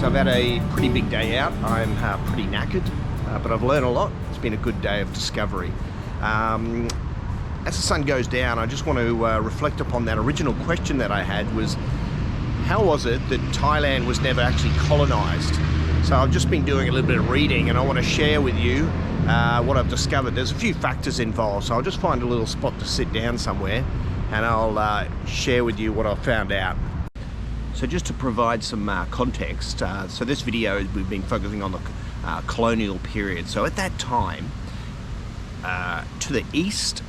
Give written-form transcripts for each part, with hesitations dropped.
I've had a pretty big day out. I'm pretty knackered, but I've learned a lot. It's been a good day of discovery. As the sun goes down, I just want to reflect upon that original question that I had was, how was it that Thailand was never actually colonized? So I've just been doing a little bit of reading, and I want to share with you what I've discovered. There's a few factors involved, so I'll just find a little spot to sit down somewhere and I'll share with you what I've found out. So just to provide some context, so this video we've been focusing on the colonial period. So at that time, to the east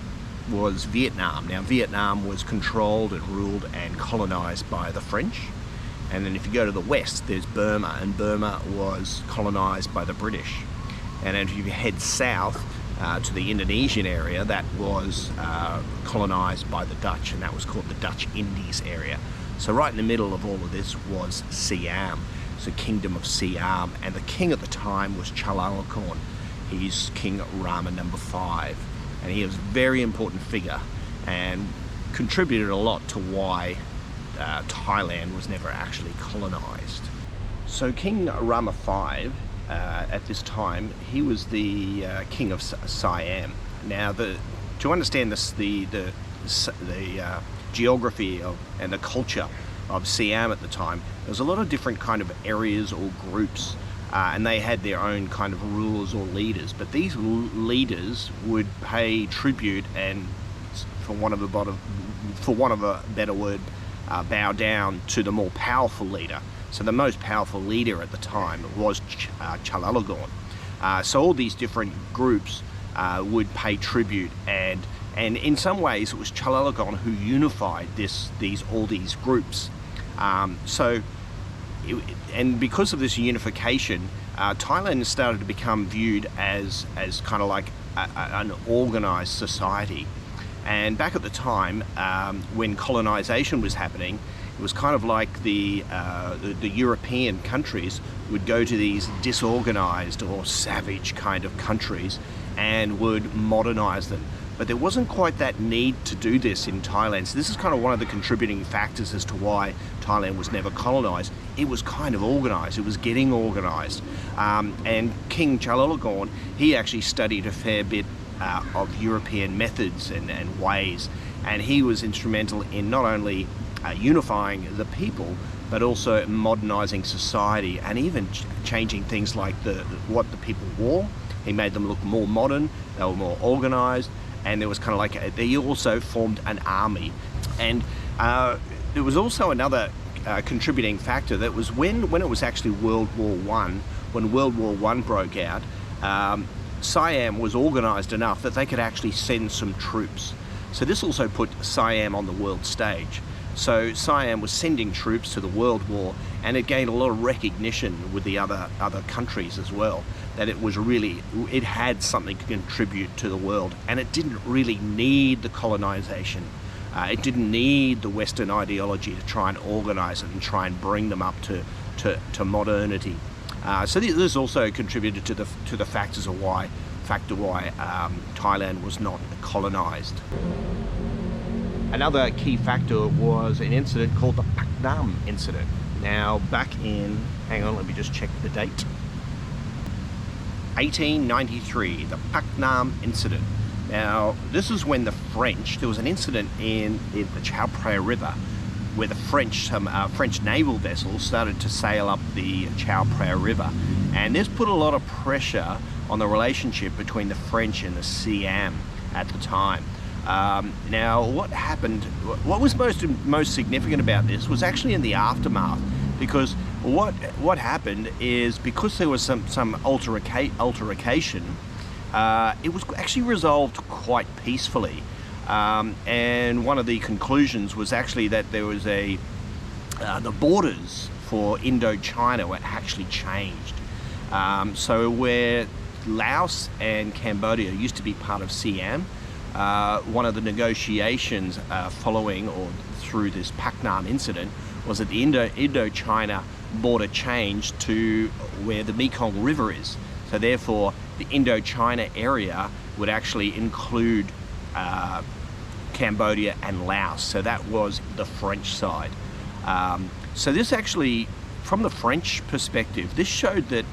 was Vietnam. Now Vietnam was controlled and ruled and colonized by the French. And then if you go to the west, there's Burma, and Burma was colonized by the British. And if you head south to the Indonesian area, that was colonized by the Dutch, and that was called the Dutch Indies area. So right in the middle of all of this was Siam, so Kingdom of Siam, and the king at the time was Chulalongkorn. He's King Rama number 5, and he was a very important figure and contributed a lot to why Thailand was never actually colonized. So King Rama 5 at this time, he was the king of Siam. Now to understand this, the geography and the culture of Siam at the time, there was a lot of different kind of areas or groups, and they had their own kind of rulers or leaders, but these leaders would pay tribute and, for want of a better word, bow down to the more powerful leader. So the most powerful leader at the time was Chulalongkorn. So all these different groups would pay tribute, and in some ways it was Chulalongkorn who unified all these groups. And because of this unification, Thailand started to become viewed as kind of like an organized society. And back at the time, when colonization was happening, it was kind of like the European countries would go to these disorganized or savage kind of countries and would modernize them. But there wasn't quite that need to do this in Thailand. So this is kind of one of the contributing factors as to why Thailand was never colonized. It was kind of organized. It was getting organized. And King Chulalongkorn, he actually studied a fair bit of European methods and ways. And he was instrumental in not only unifying the people, but also modernizing society, and even changing things like what the people wore. He made them look more modern, they were more organized, and there was kind of like they also formed an army. And there was also another contributing factor, that was when it was actually World War I, when World War I broke out, Siam was organized enough that they could actually send some troops. So this also put Siam on the world stage. So Siam was sending troops to the World War, and it gained a lot of recognition with the other countries as well, that it had something to contribute to the world, and it didn't really need the colonization. It didn't need the Western ideology to try and organize it and try and bring them up to modernity. So this also contributed to the factor why Thailand was not colonized. Another key factor was an incident called the Pak Nam Incident. Now back in, hang on, let me just check the date. 1893, the Pak Nam Incident. Now this is when the French, there was an incident in the Chao Phraya River where the some French naval vessels started to sail up the Chao Phraya River, and this put a lot of pressure on the relationship between the French and the Siam at the time. Now what happened, what was most significant about this was actually in the aftermath, because what happened is, because there was some altercation, it was actually resolved quite peacefully. And one of the conclusions was actually that there was the borders for Indochina were actually changed. So where Laos and Cambodia used to be part of Siam, one of the negotiations following or through this Pak Nam incident was that the Indochina border changed to where the Mekong River is. So therefore the Indochina area would actually include Cambodia and Laos. So that was the French side. So this actually from the French perspective, this showed that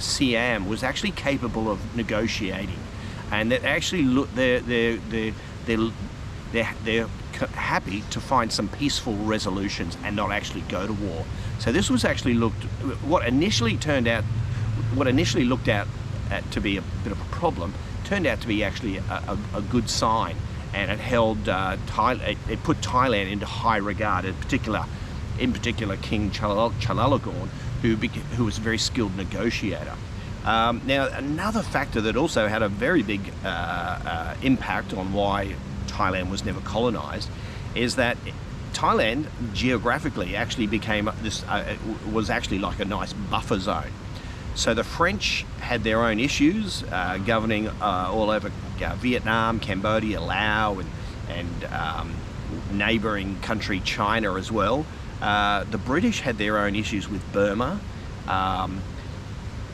Siam was actually capable of negotiating, and that actually they're happy to find some peaceful resolutions and not actually go to war. So this was actually what initially looked at to be a bit of a problem, turned out to be actually a good sign, and it held it put Thailand into high regard, in particular King Chulalongkorn, who was a very skilled negotiator. Now, another factor that also had a very big impact on why Thailand was never colonized is that Thailand geographically actually became was actually like a nice buffer zone. So the French had their own issues governing all over Vietnam, Cambodia, Laos, and neighboring country China as well. The British had their own issues with Burma,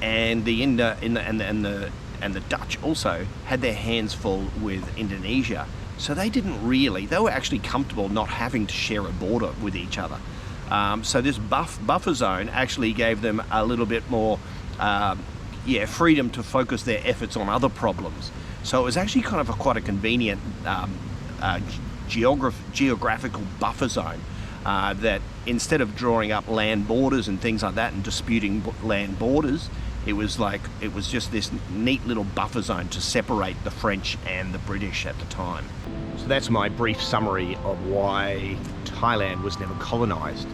and the Dutch also had their hands full with Indonesia. So they were actually comfortable not having to share a border with each other. So this buffer zone actually gave them a little bit more freedom to focus their efforts on other problems. So it was actually kind of quite a convenient geographical buffer zone that instead of drawing up land borders and things like that and disputing land borders, it was just this neat little buffer zone to separate the French and the British at the time. So that's my brief summary of why Thailand was never colonized.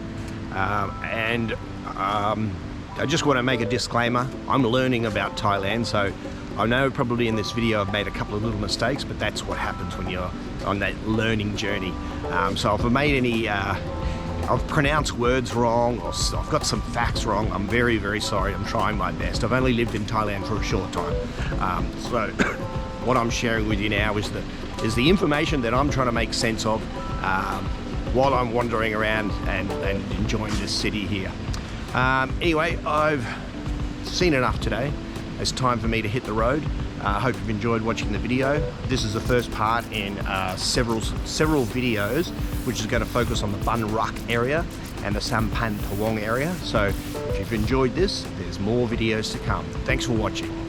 I just want to make a disclaimer. I'm learning about Thailand, so I know probably in this video I've made a couple of little mistakes, but that's what happens when you're on that learning journey. So if I've made any I've pronounced words wrong, or I've got some facts wrong, I'm very, very sorry. I'm trying my best. I've only lived in Thailand for a short time. So what I'm sharing with you now is the information that I'm trying to make sense of while I'm wandering around and enjoying this city here. Anyway, I've seen enough today. It's time for me to hit the road. I hope you've enjoyed watching the video. This is the first part in several videos, which is going to focus on the Bangk area and the Sampangtawong area. So if you've enjoyed this, there's more videos to come. Thanks for watching.